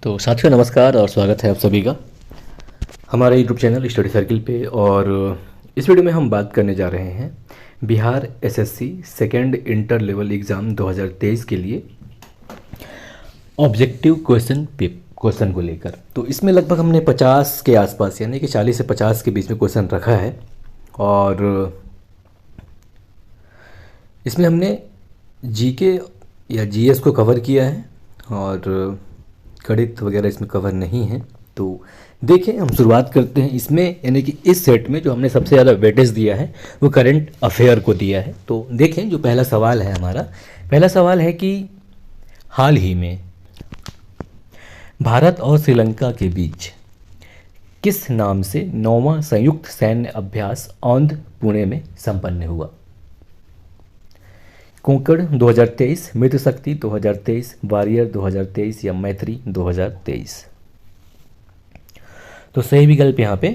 तो साथियों नमस्कार और स्वागत है आप सभी का हमारे यूट्यूब चैनल स्टडी सर्किल पे। और इस वीडियो में हम बात करने जा रहे हैं Bihar SSC second inter level exam 2023 के लिए ऑब्जेक्टिव क्वेश्चन को लेकर। तो इसमें लगभग हमने 50 के आसपास यानी कि 40 से 50 के बीच में क्वेश्चन रखा है। और इसमें हमने जीके या जीएस को कवर किया है और गणित वगैरह इसमें कवर नहीं है। तो देखें, हम शुरुआत करते हैं इसमें, यानी कि इस सेट में जो हमने सबसे ज़्यादा वेटेज दिया है वो करंट अफेयर को दिया है। तो देखें, जो पहला सवाल है हमारा, पहला सवाल है कि हाल ही में भारत और श्रीलंका के बीच किस नाम से 9वां संयुक्त सैन्य अभ्यास औंध पुणे में संपन्न हुआ? कोंकण 2023, मित्र शक्ति 2023, वॉरियर 2023 या मैत्री 2023। तो सही विकल्प यहाँ पे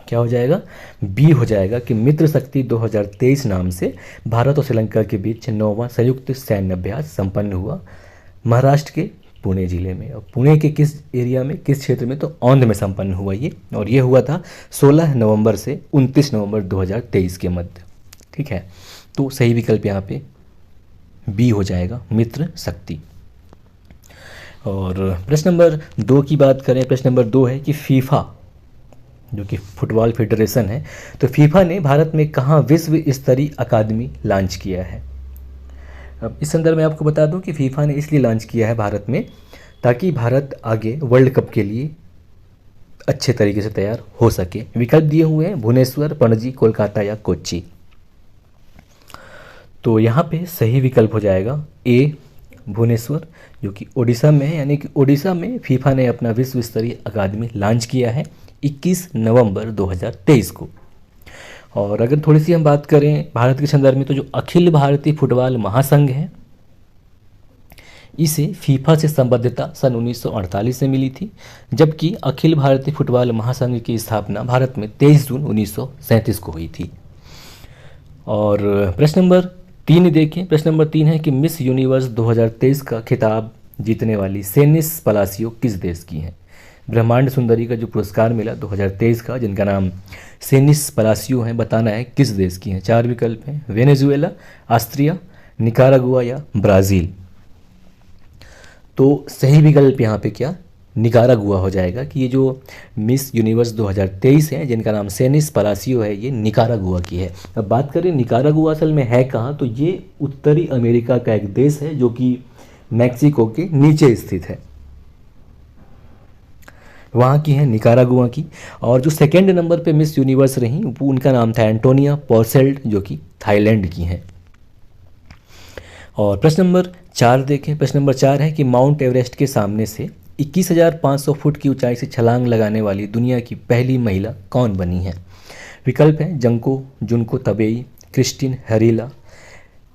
क्या हो जाएगा? बी हो जाएगा कि मित्र शक्ति 2023 नाम से भारत और श्रीलंका के बीच 9वां संयुक्त सैन्य अभ्यास संपन्न हुआ महाराष्ट्र के पुणे जिले में। और पुणे के किस एरिया में, किस क्षेत्र में? तो औंध में संपन्न हुआ ये, और ये हुआ था 16 नवंबर से 29 नवंबर 2023 के मध्य। ठीक है, तो सही विकल्प यहाँ पे बी हो जाएगा, मित्र शक्ति। और प्रश्न नंबर 2 की बात करें, प्रश्न नंबर 2 है कि फीफा जो कि फुटबॉल फेडरेशन है, तो फीफा ने भारत में कहाँ विश्व स्तरीय अकादमी लॉन्च किया है? अब इस संदर्भ में आपको बता दूं कि फीफा ने इसलिए लॉन्च किया है भारत में ताकि भारत आगे वर्ल्ड कप के लिए अच्छे तरीके से तैयार हो सके। विकल्प दिए हुए हैं भुवनेश्वर, पणजी, कोलकाता या कोच्चि। तो यहाँ पे सही विकल्प हो जाएगा ए, भुवनेश्वर, जो कि ओडिशा में है। यानी कि ओडिशा में फीफा ने अपना विश्व स्तरीय अकादमी लॉन्च किया है 21 नवंबर 2023 को। और अगर थोड़ी सी हम बात करें भारत के संदर्भ में, तो जो अखिल भारतीय फुटबॉल महासंघ है, इसे फीफा से संबद्धता सन 1948 में मिली थी, जबकि अखिल भारतीय फुटबॉल महासंघ की स्थापना भारत में 23 जून 1937 को हुई थी। और प्रश्न नंबर 3 देखें, प्रश्न नंबर 3 है कि मिस यूनिवर्स 2023 का खिताब जीतने वाली सेनिस पलासियो किस देश की हैं? ब्रह्मांड सुंदरी का जो पुरस्कार मिला 2023 का, जिनका नाम सेनिस पलासियो है, बताना है किस देश की हैं। 4 विकल्प हैं, वेनेजुएला, ऑस्ट्रिया, निकारागुआ या ब्राज़ील। तो सही विकल्प यहाँ पे क्या? निकारागुआ हो जाएगा कि ये जो मिस यूनिवर्स 2023 है, जिनका नाम सेनिस पलासियो है, ये निकारागुआ की है। अब बात करें निकारागुआ असल में है कहाँ, तो ये उत्तरी अमेरिका का एक देश है जो कि मैक्सिको के नीचे स्थित है, वहाँ की है निकारागुआ की। और जो सेकेंड नंबर पे मिस यूनिवर्स रही, उनका नाम था एंटोनिया पोर्सेल्ट, जो कि थाईलैंड की हैं। और प्रश्न नंबर 4 देखें, प्रश्न नंबर 4 है कि माउंट एवरेस्ट के सामने से 21,500 फुट की ऊंचाई से छलांग लगाने वाली दुनिया की पहली महिला कौन बनी है? विकल्प हैं जंको जुनको तबेई, क्रिस्टिन हरीला,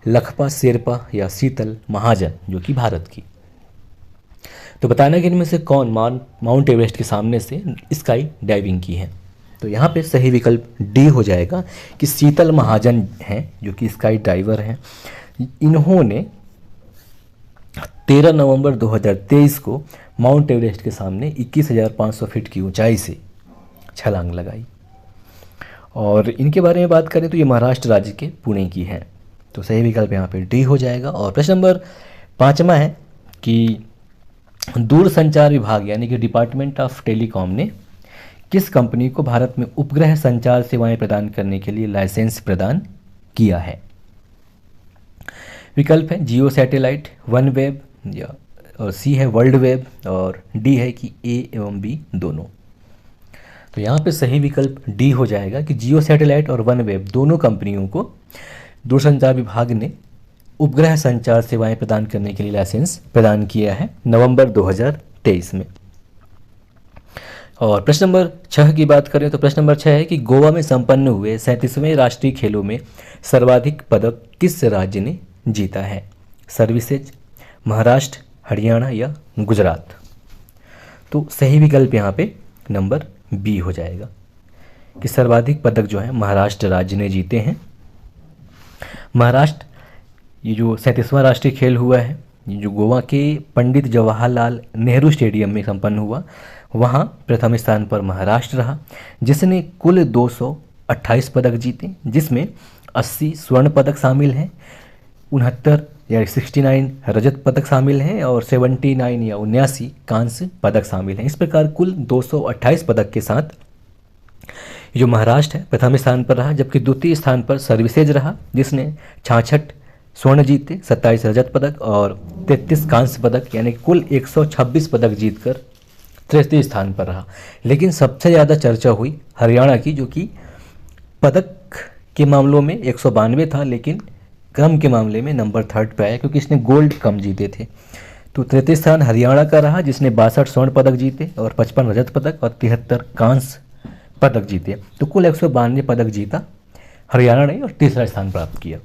लखपा शेरपा या शीतल महाजन, जो कि भारत की। तो बताना कि इनमें से कौन माउंट एवरेस्ट के सामने से स्काई डाइविंग की है? तो यहाँ पे सही विकल्प डी हो जाएगा कि शीतल महाजन हैं, जो कि स्काई डाइवर हैं। इन्होंने 13 नवंबर 2023 को माउंट एवरेस्ट के सामने 21,500 फीट की ऊंचाई से छलांग लगाई। और इनके बारे में बात करें तो ये महाराष्ट्र राज्य के पुणे की है। तो सही विकल्प यहाँ पे डी हो जाएगा। और प्रश्न नंबर 5 है कि दूरसंचार विभाग यानी कि डिपार्टमेंट ऑफ टेलीकॉम ने किस कंपनी को भारत में उपग्रह संचार सेवाएं प्रदान करने के लिए लाइसेंस प्रदान किया है? विकल्प है जियो सैटेलाइट, वन वेब या और सी है वर्ल्ड वेब, और डी है कि ए एवं बी दोनों। तो यहाँ पे सही विकल्प डी हो जाएगा कि जियो सैटेलाइट और वन वेब दोनों कंपनियों को दूरसंचार विभाग ने उपग्रह संचार सेवाएं प्रदान करने के लिए लाइसेंस प्रदान किया है नवंबर 2023 में। और प्रश्न नंबर 6 की बात करें तो प्रश्न नंबर 6 है कि गोवा में संपन्न हुए 37वें राष्ट्रीय खेलों में सर्वाधिक पदक किस राज्य ने जीता है? सर्विसेज, महाराष्ट्र, हरियाणा या गुजरात। तो सही विकल्प यहाँ पे नंबर बी हो जाएगा कि सर्वाधिक पदक जो है महाराष्ट्र राज्य ने जीते हैं। महाराष्ट्र ये जो 37वां राष्ट्रीय खेल हुआ है ये जो गोवा के पंडित जवाहरलाल नेहरू स्टेडियम में संपन्न हुआ, वहाँ प्रथम स्थान पर महाराष्ट्र रहा, जिसने कुल 228 पदक जीते, जिसमें 80 स्वर्ण पदक शामिल हैं, 69 या 69 रजत पदक शामिल हैं और 79 या 79 कांस्य पदक शामिल हैं। इस प्रकार कुल 228 पदक के साथ जो महाराष्ट्र है प्रथम स्थान पर रहा, जबकि द्वितीय स्थान पर सर्विसेज रहा, जिसने 66 स्वर्ण जीते, 27 रजत पदक और 33 कांस्य पदक, यानी कुल 126 पदक जीतकर तृतीय स्थान पर रहा। लेकिन सबसे ज़्यादा चर्चा हुई हरियाणा की, जो कि पदक के मामलों में 192 था, लेकिन क्रम के मामले में नंबर 3rd पे आया, क्योंकि इसने गोल्ड कम जीते थे। तो तृतीय स्थान हरियाणा का रहा, जिसने 62 स्वर्ण पदक जीते और 55 रजत पदक और 73 कांस्य पदक जीते। तो कुल 192 पदक जीता हरियाणा ने और तीसरा स्थान प्राप्त किया।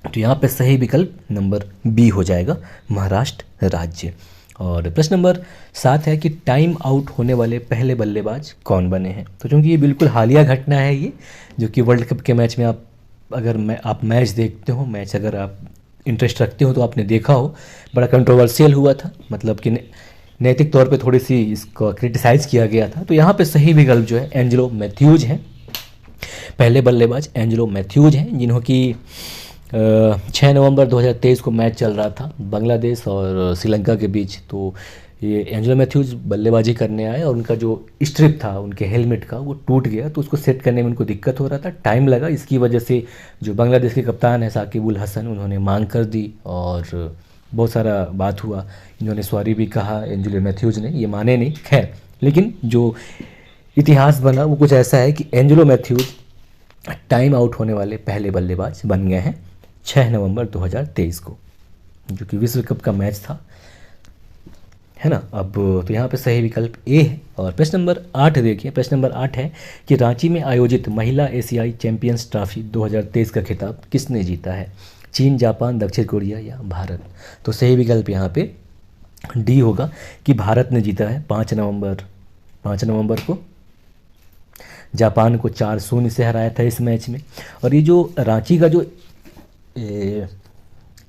तो यहाँ पे सही विकल्प नंबर बी हो जाएगा, महाराष्ट्र राज्य। और प्रश्न नंबर 7 है कि टाइम आउट होने वाले पहले बल्लेबाज कौन बने हैं। तो चूंकि ये बिल्कुल हालिया घटना है, ये जो कि वर्ल्ड कप के मैच में आप मैच देखते हो, मैच अगर आप इंटरेस्ट रखते हो तो आपने देखा हो, बड़ा कंट्रोवर्शियल हुआ था, मतलब कि नैतिक तौर पे थोड़ी सी इसको क्रिटिसाइज़ किया गया था। तो यहाँ पे सही विकल्प जो है एंजेलो मैथ्यूज हैं, पहले बल्लेबाज एंजेलो मैथ्यूज हैं, जिन्हों की 6 नवंबर 2023 को मैच चल रहा था बांग्लादेश और श्रीलंका के बीच। तो ये एंजेलो मैथ्यूज बल्लेबाजी करने आए और उनका जो स्ट्रिप था उनके हेलमेट का वो टूट गया, तो उसको सेट करने में उनको दिक्कत हो रहा था, टाइम लगा। इसकी वजह से जो बांग्लादेश के कप्तान है साकिब उल हसन, उन्होंने मांग कर दी और बहुत सारा बात हुआ। इन्होंने सॉरी भी कहा एंजेलो मैथ्यूज ने, ये माने नहीं, खैर। लेकिन जो इतिहास बना वो कुछ ऐसा है कि एंजेलो मैथ्यूज टाइम आउट होने वाले पहले बल्लेबाज बन गए हैं 6 नवंबर 2023 को, जो कि विश्व कप का मैच था, है ना। अब तो यहाँ पे सही विकल्प ए है। और प्रश्न नंबर 8 देखिए, प्रश्न नंबर 8 है कि रांची में आयोजित महिला एशियाई चैंपियंस ट्रॉफी 2023 का खिताब किसने जीता है। चीन, जापान, दक्षिण कोरिया या भारत। तो सही विकल्प यहाँ पे डी होगा कि भारत ने जीता है 5 नवंबर को जापान को 4-0 से हराया था इस मैच में। और ये जो रांची का जो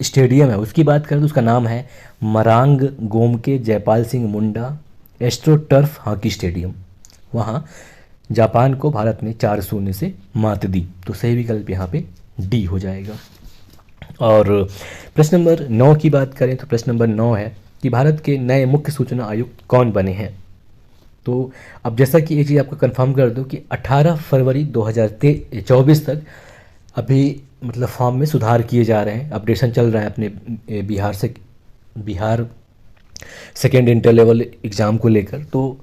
स्टेडियम है उसकी बात करें तो उसका नाम है Marang Gomke Jaipal Singh Munda astro turf hockey stadium. वहाँ जापान को भारत ने 4-0 से मात दी। तो सही विकल्प यहाँ पे डी हो जाएगा। और प्रश्न नंबर 9 की बात करें तो प्रश्न नंबर 9 है कि भारत के नए मुख्य सूचना आयुक्त कौन बने हैं। तो अब जैसा कि एक चीज़ आपको कंफर्म कर दूं कि 18 फरवरी 2024 तक अभी मतलब फॉर्म में सुधार किए जा रहे हैं, अपडेशन चल रहा है अपने Bihar second inter level exam को लेकर। तो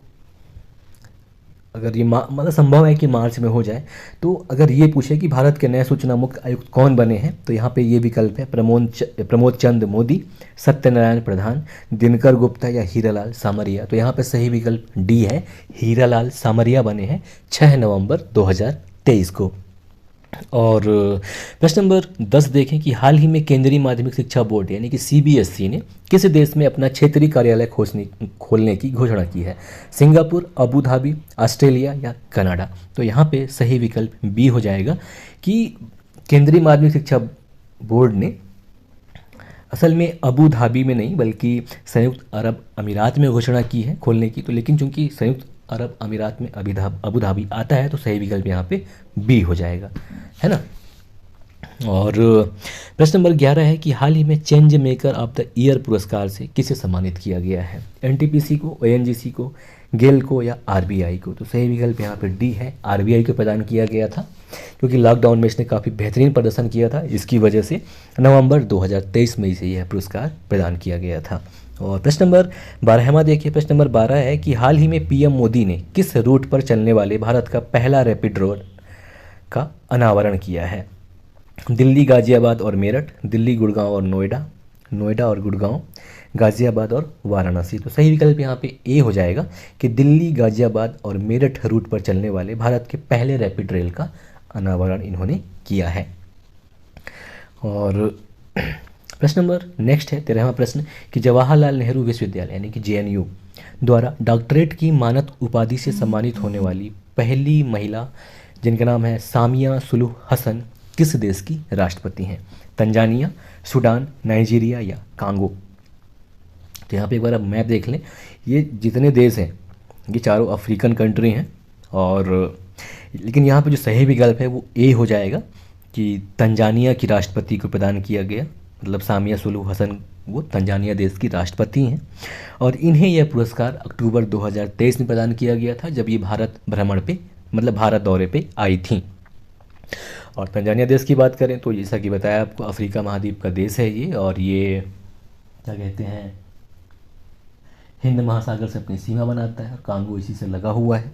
अगर ये मतलब संभव है कि मार्च में हो जाए। तो अगर ये पूछे कि भारत के नए सूचना मुख्य आयुक्त कौन बने हैं तो यहाँ पे ये विकल्प है प्रमोद चंद मोदी, सत्यनारायण प्रधान, दिनकर गुप्ता या हीरालाल सामरिया। तो यहाँ पे सही विकल्प डी है, हीरालाल सामरिया बने हैं 6 नवंबर 2023 को। और प्रश्न नंबर 10 देखें कि हाल ही में केंद्रीय माध्यमिक शिक्षा बोर्ड यानी कि CBSE ने किस देश में अपना क्षेत्रीय कार्यालय खोलने की घोषणा की है। सिंगापुर, अबू धाबी, ऑस्ट्रेलिया या कनाडा। तो यहाँ पे सही विकल्प बी हो जाएगा कि केंद्रीय माध्यमिक शिक्षा बोर्ड ने असल में अबू धाबी में नहीं बल्कि संयुक्त अरब अमीरात में घोषणा की है खोलने की। तो लेकिन चूंकि संयुक्त अरब अमीरात में अबू धाबी आता है तो सही विकल्प यहाँ पे बी हो जाएगा, है ना। और प्रश्न नंबर 11 है कि हाल ही में change maker of the year पुरस्कार से किसे सम्मानित किया गया है। NTPC को, ONGC को, गेल को या RBI को। तो सही विकल्प यहाँ पे डी है, RBI को प्रदान किया गया था क्योंकि लॉकडाउन में इसने काफ़ी बेहतरीन प्रदर्शन किया था। इसकी वजह से नवंबर 2023 में इसे यह पुरस्कार प्रदान किया गया था। और प्रश्न नंबर 12वां देखिए, प्रश्न नंबर 12 है कि हाल ही में PM मोदी ने किस रूट पर चलने वाले भारत का पहला रैपिड रोड का अनावरण किया है। दिल्ली, गाजियाबाद और मेरठ, दिल्ली, गुड़गांव और नोएडा और गुड़गांव, गाजियाबाद और वाराणसी। तो सही विकल्प यहाँ पे ए हो जाएगा कि दिल्ली, गाजियाबाद और मेरठ रूट पर चलने वाले भारत के पहले रैपिड रेल का अनावरण इन्होंने किया है। और प्रश्न नंबर नेक्स्ट है 13वां प्रश्न कि जवाहरलाल नेहरू विश्वविद्यालय यानी कि JNU द्वारा डॉक्टरेट की मानद उपाधि से सम्मानित होने वाली पहली महिला जिनका नाम है सामिया सुलूह हसन किस देश की राष्ट्रपति हैं। तंजानिया, सूडान, नाइजीरिया या कांगो। तो यहाँ पे एक बार आप मैप देख लें, ये जितने देश हैं ये चारों अफ्रीकन कंट्री हैं। और लेकिन यहाँ पे जो सही विकल्प है वो ए हो जाएगा कि तंजानिया की राष्ट्रपति को प्रदान किया गया, मतलब सामिया सुलूहु हसन वो तंजानिया देश की राष्ट्रपति हैं और इन्हें यह पुरस्कार अक्टूबर 2023 में प्रदान किया गया था, जब ये भारत भ्रमण पे, मतलब भारत दौरे पे आई थी। और तंजानिया देश की बात करें तो जैसा कि बताया आपको, अफ्रीका महाद्वीप का देश है ये, और ये क्या कहते हैं, हिंद महासागर से अपनी सीमा बनाता है और कांगो इसी से लगा हुआ है।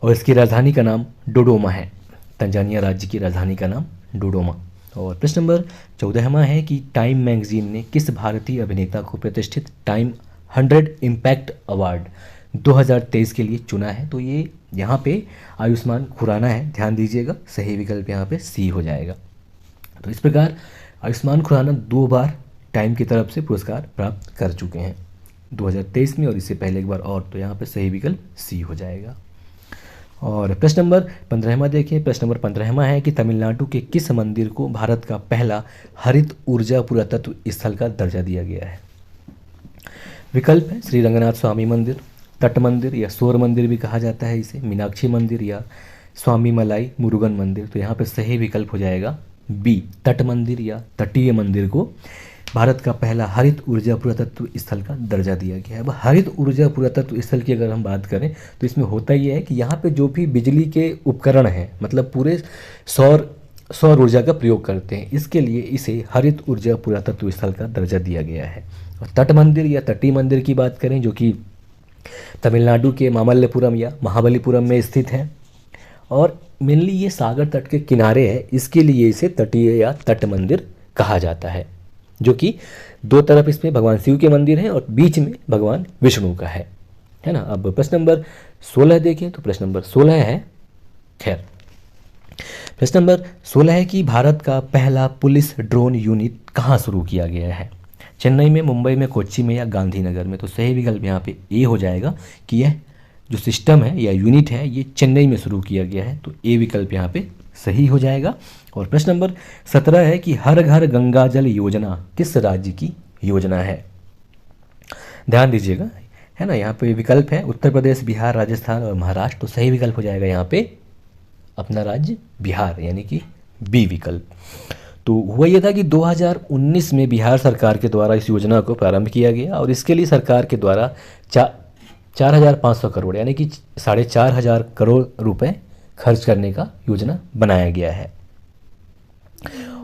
और इसकी राजधानी का नाम डोडोमा है, तंजानिया राज्य की राजधानी का नाम डोडोमा। और प्रश्न नंबर 14वां है कि टाइम मैगजीन ने किस भारतीय अभिनेता को प्रतिष्ठित टाइम 100 इम्पैक्ट अवार्ड 2023 के लिए चुना है। तो ये यहाँ पे आयुष्मान खुराना है, ध्यान दीजिएगा, सही विकल्प यहाँ पे सी हो जाएगा। तो इस प्रकार आयुष्मान खुराना 2 बार टाइम की तरफ से पुरस्कार प्राप्त कर चुके हैं, 2023 में और इससे पहले एक बार और, तो यहाँ पे सही विकल्प सी हो जाएगा। और प्रश्न नंबर 15वां देखिए, प्रश्न नंबर 15वां है कि तमिलनाडु के किस मंदिर को भारत का पहला हरित ऊर्जा पुरातत्व स्थल का दर्जा दिया गया है। विकल्प है श्री रंगनाथ स्वामी मंदिर, तट मंदिर या सौर मंदिर भी कहा जाता है इसे, मीनाक्षी मंदिर या स्वामी मलाई मुरुगन मंदिर। तो यहाँ पर सही विकल्प हो जाएगा बी, तट मंदिर या तटीय मंदिर को भारत का पहला हरित ऊर्जा पुरातत्व स्थल का दर्जा दिया गया है। अब हरित ऊर्जा पुरातत्व स्थल की अगर हम बात करें तो इसमें होता ये है कि यहाँ पे जो भी बिजली के उपकरण हैं, मतलब पूरे सौर ऊर्जा का प्रयोग करते हैं, इसके लिए इसे हरित ऊर्जा पुरातत्व स्थल का दर्जा दिया गया है। और तट मंदिर या तटीय मंदिर की बात करें, जो कि तमिलनाडु के मामल्लपुरम या महाबलीपुरम में स्थित है और मेनली ये सागर तट के किनारे है, इसके लिए इसे तटीय या तट मंदिर कहा जाता है, जो कि 2 तरफ इसमें भगवान शिव के मंदिर हैं और बीच में भगवान विष्णु का है ना। अब प्रश्न नंबर 16 देखें, तो प्रश्न नंबर 16 है, खैर प्रश्न नंबर 16 है कि भारत का पहला पुलिस ड्रोन यूनिट कहाँ शुरू किया गया है। चेन्नई में, मुंबई में, कोच्चि में या गांधीनगर में। तो सही विकल्प यहाँ पे ए हो जाएगा कि यह जो सिस्टम है या यूनिट है ये चेन्नई में शुरू किया गया है, तो ए विकल्प यहाँ पे सही हो जाएगा। और प्रश्न नंबर 17 है कि हर घर गंगा जल योजना किस राज्य की योजना है। ध्यान दीजिएगा, है ना, यहाँ पे विकल्प है उत्तर प्रदेश, बिहार, राजस्थान और महाराष्ट्र। तो सही विकल्प हो जाएगा यहाँ पे अपना राज्य बिहार, यानी कि बी विकल्प। तो हुआ ये था कि 2019 में बिहार सरकार के द्वारा इस योजना को प्रारंभ किया गया और इसके लिए सरकार के द्वारा 4,500 करोड़ यानी कि 4,500 करोड़ रुपए खर्च करने का योजना बनाया गया है।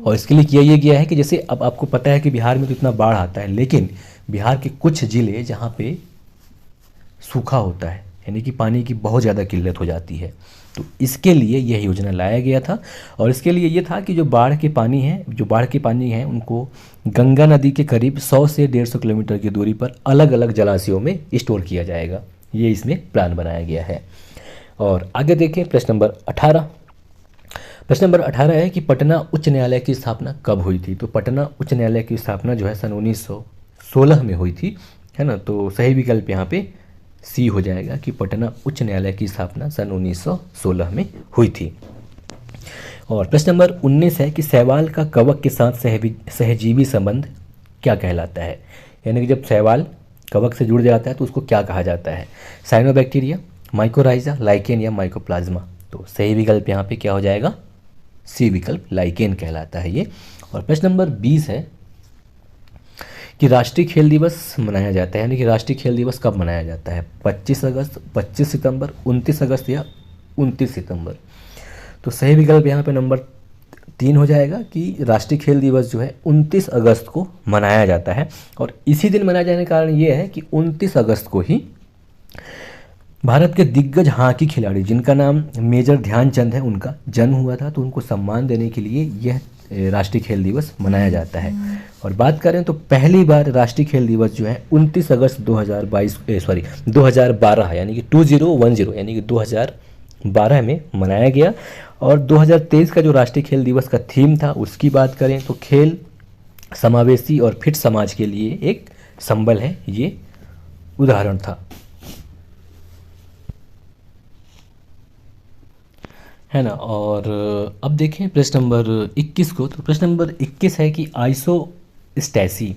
और इसके लिए किया ये गया है कि जैसे अब आपको पता है कि बिहार में तो इतना बाढ़ आता है, लेकिन बिहार के कुछ ज़िले जहाँ पे सूखा होता है, यानी कि पानी की बहुत ज़्यादा किल्लत हो जाती है, तो इसके लिए यह योजना लाया गया था। और इसके लिए ये था कि जो बाढ़ के पानी हैं उनको गंगा नदी के करीब 100 से 150 किलोमीटर की दूरी पर अलग अलग जलाशयों में स्टोर किया जाएगा, ये इसमें प्लान बनाया गया है। और आगे देखें प्रश्न नंबर 18। प्रश्न नंबर 18 है कि पटना उच्च न्यायालय की स्थापना कब हुई थी। तो पटना उच्च न्यायालय की स्थापना जो है सन 1916 में हुई थी, है ना। तो सही विकल्प यहाँ पे सी हो जाएगा कि पटना उच्च न्यायालय की स्थापना सन 1916 में हुई थी। और प्रश्न नंबर 19 है कि शैवाल का कवक के साथ सहजीवी संबंध क्या कहलाता है। यानी कि जब शैवाल कवक से जुड़ जाता है तो उसको क्या कहा जाता है। साइनोबैक्टीरिया, माइकोराइजा, लाइकेन या माइकोप्लाज्मा। तो सही विकल्प यहाँ पे क्या हो जाएगा, सी विकल्प, लाइकेन कहलाता है ये। और प्रश्न नंबर 20 है कि राष्ट्रीय खेल दिवस मनाया जाता है, यानी कि राष्ट्रीय खेल दिवस कब मनाया जाता है। 25 अगस्त, 25 सितंबर, 29 अगस्त या 29 सितंबर। तो सही विकल्प यहाँ पे नंबर 3 हो जाएगा कि राष्ट्रीय खेल दिवस जो है 29 अगस्त को मनाया जाता है। और इसी दिन मनाया जाने का कारण ये है कि 29 अगस्त को ही भारत के दिग्गज हॉकी खिलाड़ी जिनका नाम मेजर ध्यानचंद है उनका जन्म हुआ था, तो उनको सम्मान देने के लिए यह राष्ट्रीय खेल दिवस मनाया जाता है। और बात करें तो पहली बार राष्ट्रीय खेल दिवस जो है 29 अगस्त 2012 यानी कि 2010 यानी कि 2012 में मनाया गया। और 2023 का जो राष्ट्रीय खेल दिवस का थीम था उसकी बात करें तो खेल समावेशी और फिट समाज के लिए एक संबल है, ये उदाहरण था, है ना। और अब देखें प्रश्न नंबर 21 को। तो प्रश्न नंबर 21 है कि आइसोस्टैसी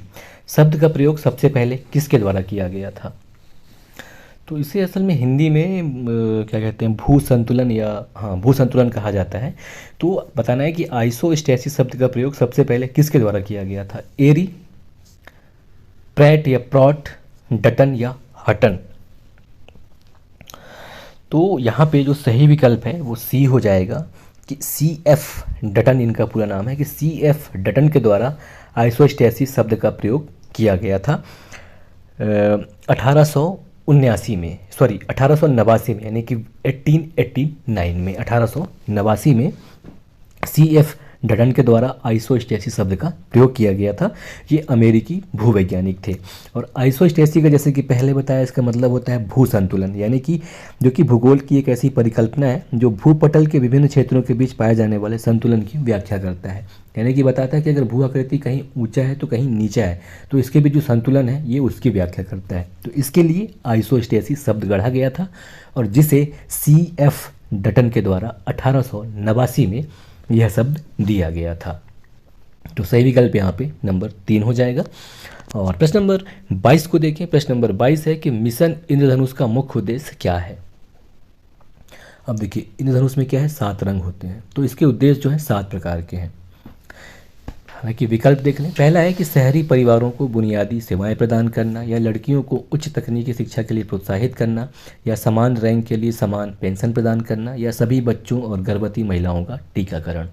शब्द का प्रयोग सबसे पहले किसके द्वारा किया गया था? तो इसे असल में हिंदी में क्या कहते हैं, भू संतुलन या हाँ भू संतुलन कहा जाता है। तो बताना है कि आइसोस्टेसिस शब्द का प्रयोग सबसे पहले किसके द्वारा किया गया था? एरी, प्रैट या प्रॉट, डटन या हटन? तो यहाँ पे जो सही विकल्प है वो सी हो जाएगा कि सी एफ डटन इनका पूरा नाम है, कि सी एफ डटन के द्वारा आइसोस्टेसिस शब्द का प्रयोग किया गया था 1889 में, सॉरी 1889 में, यानी कि 1889 में, 1889 में सी एफ डटन के द्वारा आइसोस्टेसिस शब्द का प्रयोग किया गया था। ये अमेरिकी भूवैज्ञानिक थे। और आइसोस्टेसिस का जैसे कि पहले बताया, इसका मतलब होता है भू संतुलन, यानी कि जो कि भूगोल की एक ऐसी परिकल्पना है जो भूपटल के विभिन्न क्षेत्रों के बीच पाए जाने वाले संतुलन की व्याख्या करता है। यानी कि बताता है कि अगर भू आकृति कहीं ऊंचा है तो कहीं नीचा है, तो इसके बीच जो संतुलन है ये उसकी व्याख्या करता है। तो इसके लिए आइसोस्टेसिस शब्द गढ़ा गया था और जिसे सी एफ डटन के द्वारा 1889 में यह शब्द दिया गया था। तो सही विकल्प यहाँ पे नंबर 3 हो जाएगा। और प्रश्न नंबर 22 को देखें। प्रश्न नंबर 22 है कि मिशन इंद्रधनुष का मुख्य उद्देश्य क्या है? अब देखिए, इंद्रधनुष में क्या है, 7 रंग होते हैं, तो इसके उद्देश्य जो है 7 प्रकार के हैं। हालांकि विकल्प देख लें। पहला है कि शहरी परिवारों को बुनियादी सेवाएं प्रदान करना, या लड़कियों को उच्च तकनीकी शिक्षा के लिए प्रोत्साहित करना, या समान रैंक के लिए समान पेंशन प्रदान करना, या सभी बच्चों और गर्भवती महिलाओं का टीकाकरण।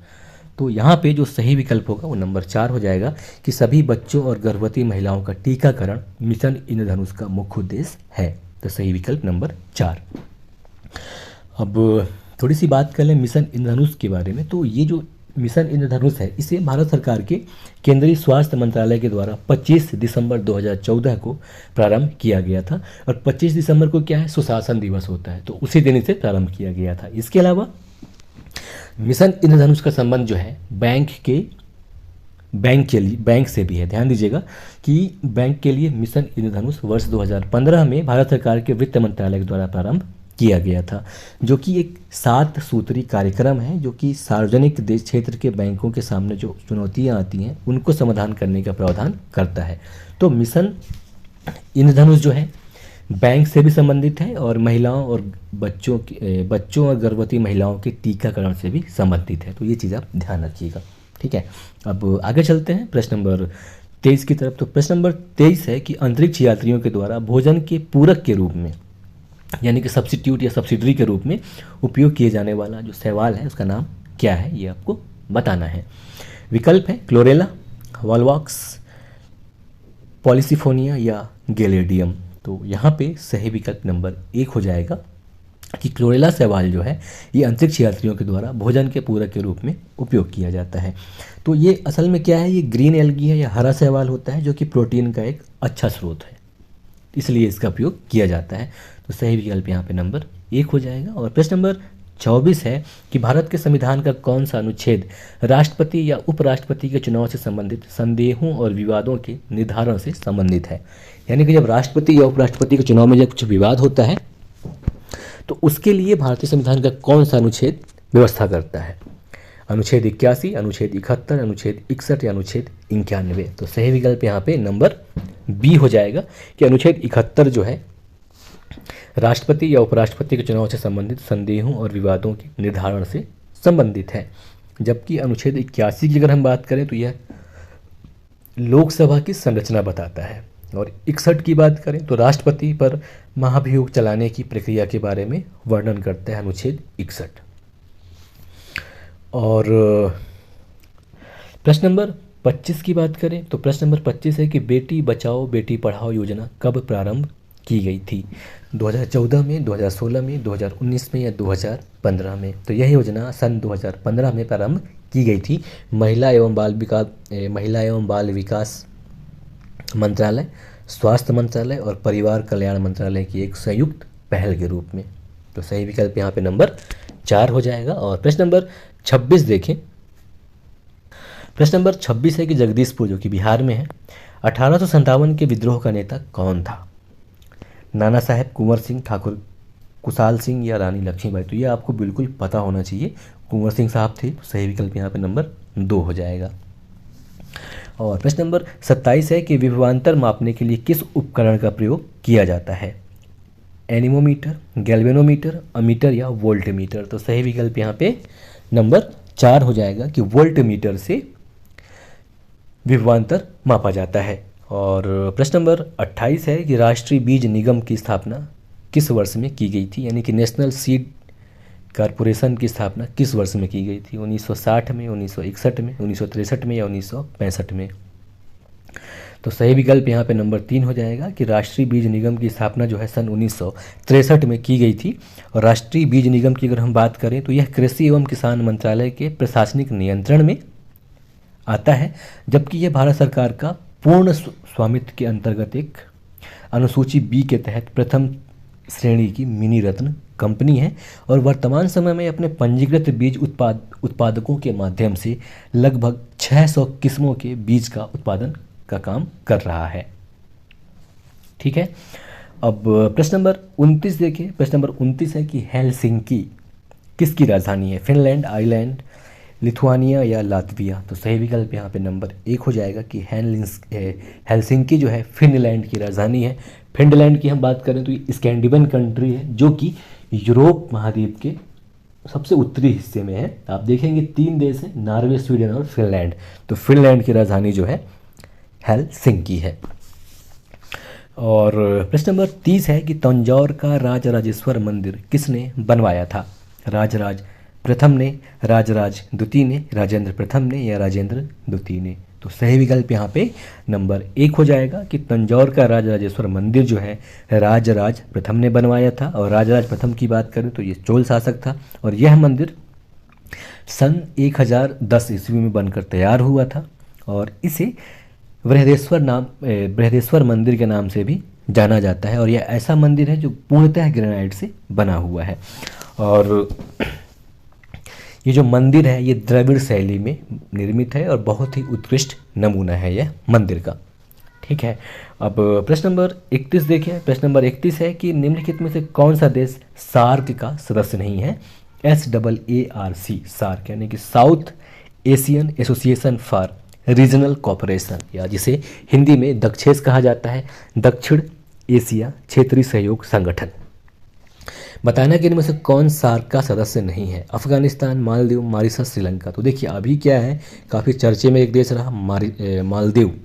तो यहाँ पे जो सही विकल्प होगा वो नंबर 4 हो जाएगा कि सभी बच्चों और गर्भवती महिलाओं का टीकाकरण मिशन इंद्रधनुष का मुख्य उद्देश्य है। तो सही विकल्प नंबर 4। अब थोड़ी सी बात कर लें मिशन इंद्रधनुष के बारे में। तो ये जो मिशन इंद्रधनुष है, इसे भारत सरकार के केंद्रीय स्वास्थ्य मंत्रालय के द्वारा 25 दिसंबर 2014 को प्रारंभ किया गया था। और 25 दिसंबर को क्या है, सुशासन दिवस होता है, तो उसी दिन इसे प्रारंभ किया गया था। इसके अलावा मिशन इंद्रधनुष का संबंध जो है बैंक से भी है। ध्यान दीजिएगा कि बैंक के लिए मिशन इंद्रधनुष वर्ष 2015 में भारत सरकार के वित्त मंत्रालय के द्वारा प्रारंभ किया गया था, जो कि एक 7 सूत्री कार्यक्रम है जो कि सार्वजनिक देश क्षेत्र के बैंकों के सामने जो चुनौतियां आती हैं उनको समाधान करने का प्रावधान करता है। तो मिशन इंद्रधनुष जो है बैंक से भी संबंधित है और महिलाओं और बच्चों और गर्भवती महिलाओं के टीकाकरण से भी संबंधित है। तो ये चीज़ आप ध्यान रखिएगा, ठीक है। अब आगे चलते हैं प्रश्न नंबर 23 की तरफ। तो प्रश्न नंबर 23 है कि अंतरिक्ष यात्रियों के द्वारा भोजन के पूरक के रूप में, यानी कि सब्स्टिट्यूट या सब्सिडरी के रूप में उपयोग किए जाने वाला जो शैवाल है उसका नाम क्या है, ये आपको बताना है। विकल्प है क्लोरेला, वॉलवॉक्स, पॉलिसिफोनिया या गैलेडियम। तो यहाँ पे सही विकल्प नंबर 1 हो जाएगा कि क्लोरेला शैवाल जो है ये अंतरिक्ष यात्रियों के द्वारा भोजन के पूरक के रूप में उपयोग किया जाता है। तो ये असल में क्या है, ये ग्रीन एल्गी है या हरा शैवाल होता है जो कि प्रोटीन का एक अच्छा स्रोत है, इसलिए इसका उपयोग किया जाता है। तो सही विकल्प यहाँ पे नंबर 1 हो जाएगा। और प्रश्न नंबर 24 है कि भारत के संविधान का कौन सा अनुच्छेद राष्ट्रपति या उपराष्ट्रपति के चुनाव से संबंधित संदेहों और विवादों के निर्धारण से संबंधित है। यानी कि जब राष्ट्रपति या उपराष्ट्रपति के चुनाव में जब कुछ विवाद होता है तो उसके लिए भारतीय संविधान का कौन सा अनुच्छेद व्यवस्था करता है? अनुच्छेद 81, अनुच्छेद 71, अनुच्छेद 61 या अनुच्छेद 91। तो सही विकल्प यहाँ पे नंबर बी हो जाएगा कि अनुच्छेद 71 जो है राष्ट्रपति या उपराष्ट्रपति के चुनाव से संबंधित संदेहों और विवादों के निर्धारण से संबंधित है। जबकि अनुच्छेद 81 की अगर हम बात करें तो यह लोकसभा की संरचना बताता है। और 61 की बात करें तो राष्ट्रपति पर महाभियोग चलाने की प्रक्रिया के बारे में वर्णन करता है अनुच्छेद 61। और प्रश्न नंबर 25 की बात करें तो प्रश्न नंबर 25 है कि बेटी बचाओ बेटी पढ़ाओ योजना कब प्रारंभ की गई थी? 2014 में, 2016 में, 2019 में या 2015 में? तो यह योजना सन 2015 में प्रारंभ की गई थी। महिला एवं बाल विकास मंत्रालय, स्वास्थ्य मंत्रालय और परिवार कल्याण मंत्रालय की एक संयुक्त पहल के रूप में। तो सही विकल्प यहाँ पे नंबर 4 हो जाएगा। और प्रश्न नंबर 26 देखें। प्रश्न नंबर 26 है कि जगदीशपुर जो कि बिहार में है, 1857 के विद्रोह का नेता कौन था? नाना साहेब, कुंवर सिंह, ठाकुर कुशाल सिंह या रानी लक्ष्मीबाई? तो ये आपको बिल्कुल पता होना चाहिए, कुंवर सिंह साहब थे। तो सही विकल्प यहाँ पे नंबर 2 हो जाएगा। और प्रश्न नंबर 27 है कि विभवांतर मापने के लिए किस उपकरण का प्रयोग किया जाता है? एनीमोमीटर, गैल्वेनोमीटर, अमीटर या वोल्टमीटर। तो सही विकल्प यहाँ पे नंबर 4 हो जाएगा कि वोल्टमीटर से विभवांतर मापा जाता है। और प्रश्न नंबर 28 है कि राष्ट्रीय बीज निगम की स्थापना किस वर्ष में की गई थी? यानी कि नेशनल सीड कॉरपोरेशन की स्थापना किस वर्ष में की गई थी? 1960 में, 1961 में, 1963 में या 1965 में? तो सही विकल्प यहाँ पे नंबर 3 हो जाएगा कि राष्ट्रीय बीज निगम की स्थापना जो है सन 1963 में की गई थी। और राष्ट्रीय बीज निगम की अगर हम बात करें तो यह कृषि एवं किसान मंत्रालय के प्रशासनिक नियंत्रण में आता है, जबकि यह भारत सरकार का पूर्ण स्वामित्व के अंतर्गत एक अनुसूची बी के तहत प्रथम श्रेणी की मिनी रत्न कंपनी है और वर्तमान समय में अपने पंजीकृत बीज उत्पादकों के माध्यम से लगभग 600 किस्मों के बीज का उत्पादन का काम कर रहा है। ठीक है, अब प्रश्न नंबर 29 देखिए। प्रश्न नंबर 29 है कि हेलसिंकी किसकी राजधानी है? फिनलैंड, आइलैंड, लिथुआनिया या लातविया? तो सही विकल्प यहाँ पे नंबर 1 हो जाएगा कि हेलसिंकी जो है फिनलैंड की राजधानी है। फिनलैंड की हम बात करें तो ये स्कैंडिनेवियन कंट्री है जो कि यूरोप महाद्वीप के सबसे उत्तरी हिस्से में है। आप देखेंगे 3 देश हैं, नॉर्वे, स्वीडन और फिनलैंड। तो फिनलैंड की राजधानी जो है हेलसिंकी है। और प्रश्न नंबर 30 है कि तंजौर का राजराजेश्वर मंदिर किसने बनवाया था? राजराज प्रथम ने, राजराज द्वितीय ने, राजेंद्र प्रथम ने या राजेंद्र द्वितीय ने? तो सही विकल्प यहाँ पे नंबर 1 हो जाएगा कि तंजौर का राजराजेश्वर मंदिर जो है राजराज प्रथम ने बनवाया था। और राजराज प्रथम की बात करें तो ये चोल शासक था और यह मंदिर सन 1010 ईस्वी में बनकर तैयार हुआ था और इसे बृहदेश्वर मंदिर के नाम से भी जाना जाता है। और यह ऐसा मंदिर है जो पूर्णतः ग्रेनाइट से बना हुआ है। और ये जो मंदिर है ये द्रविड़ शैली में निर्मित है और बहुत ही उत्कृष्ट नमूना है यह मंदिर का। ठीक है, अब प्रश्न नंबर 31 देखिए। प्रश्न नंबर 31 है कि निम्नलिखित में से कौन सा देश सार्क का सदस्य नहीं है? SAARC, सार्क यानी कि south Asian association for regional cooperation, या जिसे हिंदी में दक्षेस कहा जाता है, दक्षिण एशिया क्षेत्रीय सहयोग संगठन। बताना कि इनमें से कौन सार्क का सदस्य नहीं है? अफगानिस्तान, मालदीव, मॉरिशस, श्रीलंका। तो देखिए अभी क्या है, काफ़ी चर्चे में एक देश रहा मालदीव,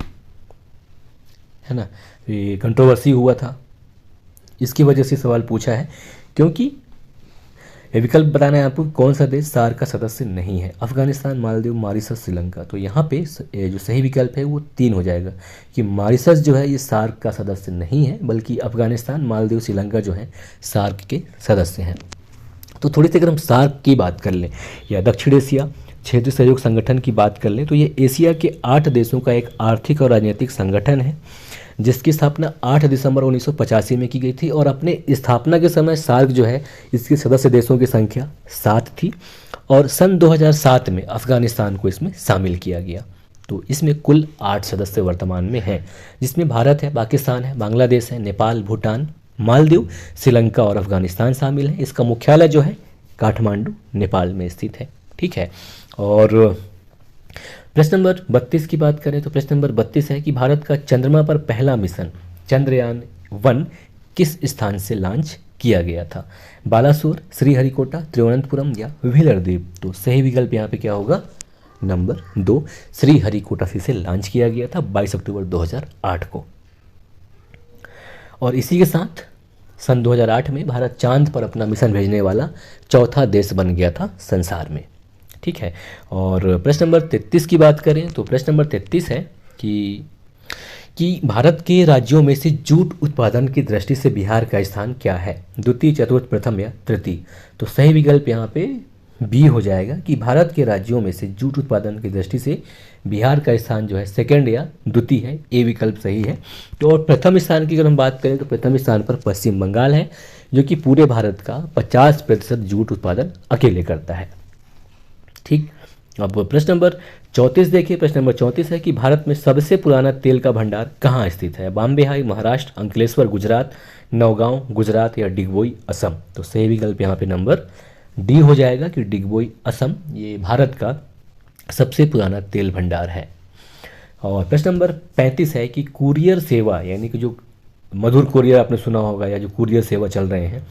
है ना। ये कंट्रोवर्सी हुआ था, इसकी वजह से सवाल पूछा है, क्योंकि ये विकल्प बताना है आपको कौन सा देश सार्क का सदस्य नहीं है। अफगानिस्तान, मालदीव, मॉरिशस, श्रीलंका। तो यहाँ पे जो सही विकल्प है वो 3 हो जाएगा कि मॉरिशस जो है ये सार्क का सदस्य नहीं है, बल्कि अफगानिस्तान, मालदीव, श्रीलंका जो है सार्क के सदस्य हैं। तो थोड़ी सी अगर हम सार्क की बात कर लें या दक्षिण एशिया क्षेत्रीय सहयोग संगठन की बात कर लें तो ये एशिया के 8 देशों का एक आर्थिक और राजनीतिक संगठन है जिसकी स्थापना 8 दिसंबर 1985 में की गई थी। और अपने स्थापना के समय सार्क जो है इसके सदस्य देशों की संख्या 7 थी और सन 2007 में अफगानिस्तान को इसमें शामिल किया गया। तो इसमें कुल 8 सदस्य वर्तमान में हैं, जिसमें भारत है, पाकिस्तान है, बांग्लादेश है, नेपाल, भूटान, मालदीव, श्रीलंका और अफगानिस्तान शामिल है। इसका मुख्यालय जो है काठमांडू, नेपाल में स्थित है। ठीक है, और प्रश्न नंबर 32 की बात करें तो प्रश्न नंबर 32 है कि भारत का चंद्रमा पर पहला मिशन चंद्रयान 1 किस स्थान से लॉन्च किया गया था? बालासोर, श्रीहरिकोटा, तिरुवनंतपुरम या व्हीलर द्वीप? तो सही विकल्प यहाँ पे क्या होगा? नंबर 2 श्रीहरिकोटा से लॉन्च किया गया था 22 अक्टूबर 2008 को। और इसी के साथ सन 2008 में भारत चांद पर अपना मिशन भेजने वाला चौथा देश बन गया था संसार में। ठीक है, और प्रश्न नंबर 33 की बात करें तो प्रश्न नंबर 33 है कि भारत के राज्यों में से जूट उत्पादन की दृष्टि से बिहार का स्थान क्या है? द्वितीय, चतुर्थ, प्रथम या तृतीय? तो सही विकल्प यहाँ पे बी हो जाएगा कि भारत के राज्यों में से जूट उत्पादन की दृष्टि से बिहार का स्थान जो है सेकंड या द्वितीय है। ए विकल्प सही है। तो और प्रथम स्थान की अगर हम बात करें तो प्रथम स्थान पर पश्चिम बंगाल है, जो कि पूरे भारत का 50% जूट उत्पादन अकेले करता है। ठीक, अब प्रश्न नंबर 34 देखिए। प्रश्न नंबर 34 है कि भारत में सबसे पुराना तेल का भंडार कहाँ स्थित है? बॉम्बे हाई, महाराष्ट्र, अंकलेश्वर गुजरात, नौगांव गुजरात या डिगबोई असम? तो सही विकल्प यहाँ पे नंबर डी हो जाएगा कि डिगबोई असम ये भारत का सबसे पुराना तेल भंडार है। और प्रश्न नंबर 35 है कि कुरियर सेवा, यानी कि जो मधुर कुरियर आपने सुना होगा या जो कुरियर सेवा चल रहे हैं,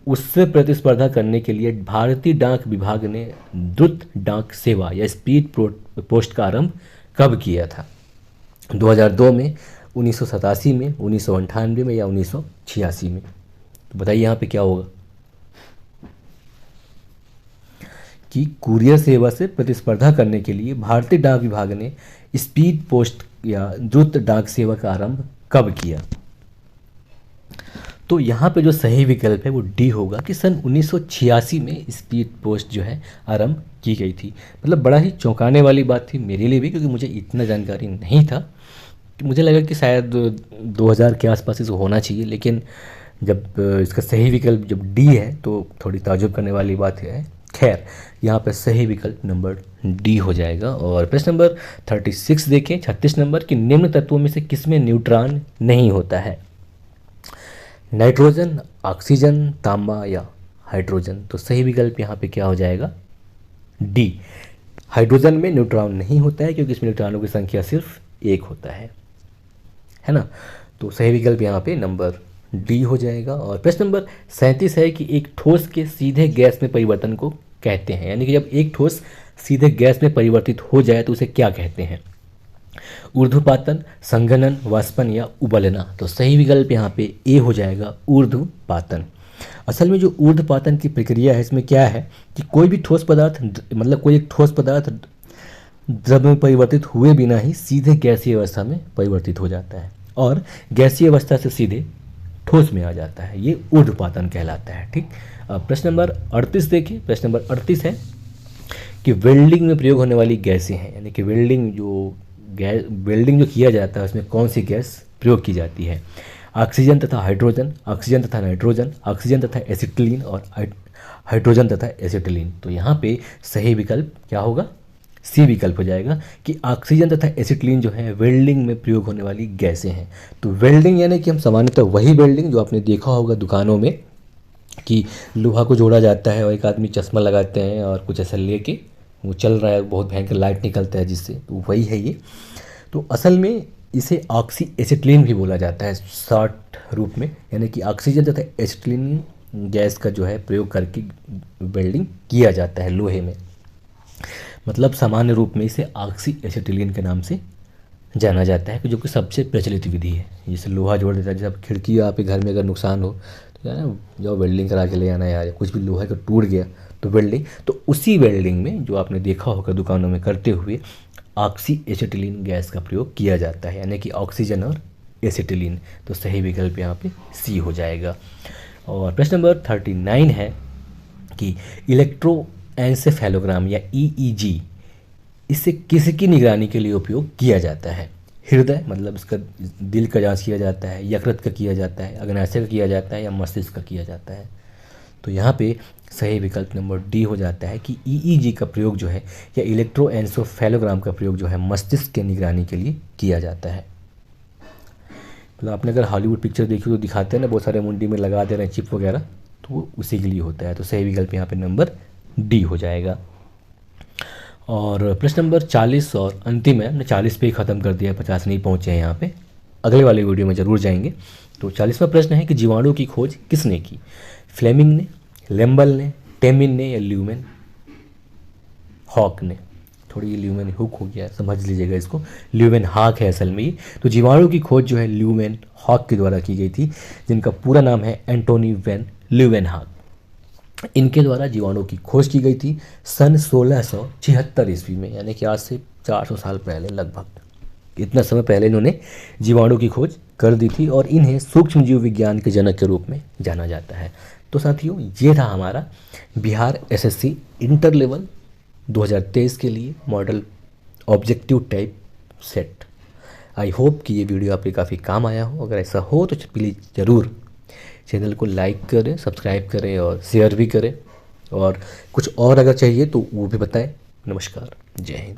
उससे प्रतिस्पर्धा करने के लिए भारतीय डाक विभाग ने द्रुत डाक सेवा या स्पीड पोस्ट का आरंभ कब किया था? 2002 में, 1987 में, 1998 में या 1986 में? तो बताइए यहाँ पे क्या होगा कि कुरियर सेवा से प्रतिस्पर्धा करने के लिए भारतीय डाक विभाग ने स्पीड पोस्ट या द्रुत डाक सेवा का आरंभ कब किया? तो यहाँ पे जो सही विकल्प है वो डी होगा कि सन 1986 में स्पीड पोस्ट जो है आरंभ की गई थी। मतलब बड़ा ही चौंकाने वाली बात थी मेरे लिए भी, क्योंकि मुझे इतना जानकारी नहीं था। मुझे लगा कि शायद 2000 के आसपास इसे होना चाहिए, लेकिन जब इसका सही विकल्प जब डी है तो थोड़ी ताज्जुब करने वाली बात है। खैर, यहाँ पर सही विकल्प नंबर डी हो जाएगा। और प्रश्न नंबर 36 देखें, 36 नंबर कि निम्न तत्वों में से किसमें न्यूट्रॉन नहीं होता है? नाइट्रोजन, ऑक्सीजन, तांबा या हाइड्रोजन? तो सही विकल्प यहाँ पे क्या हो जाएगा? डी। हाइड्रोजन में न्यूट्रॉन नहीं होता है क्योंकि इसमें न्यूट्रॉनों की संख्या सिर्फ एक होता है ना। तो सही विकल्प यहाँ पे नंबर डी हो जाएगा। और प्रश्न नंबर 37 है कि एक ठोस के सीधे गैस में परिवर्तन को कहते हैं, यानी कि जब एक ठोस सीधे गैस में परिवर्तित हो जाए तो उसे क्या कहते हैं? ऊर्ध्वपातन, संघनन, वाष्पन या उबलना? तो सही विकल्प यहाँ पे ए हो जाएगा, ऊर्ध्वपातन। असल में जो ऊर्ध्वपातन की प्रक्रिया है इसमें क्या है कि कोई भी ठोस पदार्थ, मतलब कोई एक ठोस पदार्थ द्रव में परिवर्तित हुए बिना ही सीधे गैसीय अवस्था में परिवर्तित हो जाता है और गैसीय अवस्था से सीधे ठोस में आ जाता है। ये ऊर्ध्वपातन कहलाता है। ठीक। अब प्रश्न नंबर 38 देखिए। प्रश्न नंबर 38 है कि वेल्डिंग में प्रयोग होने वाली गैसें हैं, यानी कि वेल्डिंग जो किया जाता है उसमें कौन सी गैस प्रयोग की जाती है? ऑक्सीजन तथा हाइड्रोजन, ऑक्सीजन तथा नाइट्रोजन, ऑक्सीजन तथा एसिटिलीन और हाइड्रोजन तथा एसिटिलीन? तो यहाँ पे सही विकल्प क्या होगा? सी विकल्प हो जाएगा कि ऑक्सीजन तथा एसिटिलीन जो है वेल्डिंग में प्रयोग होने वाली गैसें हैं। तो वेल्डिंग यानी कि हम सामान्यतः वही वेल्डिंग जो आपने देखा होगा दुकानों में कि लोहा को जोड़ा जाता है और एक आदमी चश्मा लगाते हैं और कुछ ऐसा लेके वो चल रहा है, बहुत भयंकर लाइट निकलता है जिससे, तो वही है ये। तो असल में इसे ऑक्सी एसिटिलीन भी बोला जाता है शॉर्ट रूप में, यानी कि ऑक्सीजन तथा एसिटिलीन गैस का जो है प्रयोग करके वेल्डिंग किया जाता है लोहे में। मतलब सामान्य रूप में इसे ऑक्सी एसिटिलीन के नाम से जाना जाता है, जो कि सबसे प्रचलित विधि है। जैसे लोहा जोड़ देता है, जब खिड़की आपके घर में अगर नुकसान हो तो है ना, जो वेल्डिंग करा के ले आना यार, कुछ भी लोहे का टूट गया तो वेल्डिंग, तो उसी वेल्डिंग में जो आपने देखा होगा दुकानों में करते हुए ऑक्सी एसिटिलीन गैस का प्रयोग किया जाता है, यानी कि ऑक्सीजन और एसिटिलीन। तो सही विकल्प यहाँ पे सी हो जाएगा। और प्रश्न नंबर 39 है कि इलेक्ट्रोएन्सेफेलोग्राम या ईईजी इससे किसकी निगरानी के लिए उपयोग किया जाता है? हृदय, मतलब इसका दिल का जांच किया जाता है, यकृत का किया जाता है, अग्नाशय का किया जाता है या मस्तिष्क का किया जाता है? तो यहाँ पे सही विकल्प नंबर डी हो जाता है कि ईईजी का प्रयोग जो है या इलेक्ट्रोएन्सेफेलोग्राम का प्रयोग जो है मस्तिष्क के निगरानी के लिए किया जाता है। मतलब आपने अगर हॉलीवुड पिक्चर देखी तो दिखाते हैं ना, बहुत सारे मुंडी में लगा दे रहे हैं चिप वगैरह, तो वो उसी के लिए होता है। तो सही विकल्प यहाँ पे नंबर डी हो जाएगा। और प्रश्न नंबर 40 और अंतिम है, हमने 40 पे ही ख़त्म कर दिया है, 50 नहीं पहुँचे हैं यहाँ पे, अगले वाले वीडियो में ज़रूर जाएंगे। तो 40वां प्रश्न है कि जीवाणु की खोज किसने की? फ्लेमिंग ने, लेम्बल ने, टेमिन ने या ल्यूमेन हॉक ने? थोड़ी ये ल्यूमेन हुक हो गया, समझ लीजिएगा इसको, ल्यूमेन हॉक है असल में ये। तो जीवाणु की खोज जो है ल्यूमेन हॉक के द्वारा की गई थी, जिनका पूरा नाम है एंटोनी वैन ल्यूवेनहॉक। इनके द्वारा जीवाणु की खोज की गई थी सन 1676 ईस्वी में, यानी कि आज से 400 साल पहले लगभग। इतना समय पहले इन्होंने जीवाणु की खोज कर दी थी और इन्हें सूक्ष्म जीव विज्ञान के जनक के रूप में जाना जाता है। तो साथियों, ये था हमारा बिहार एसएससी इंटर लेवल 2023 के लिए model objective type set. I hope कि ये वीडियो आपके काफ़ी काम आया हो। अगर ऐसा हो तो प्लीज़ ज़रूर चैनल को लाइक करें, सब्सक्राइब करें और शेयर भी करें, और कुछ और अगर चाहिए तो वो भी बताएं। नमस्कार, जय हिंद।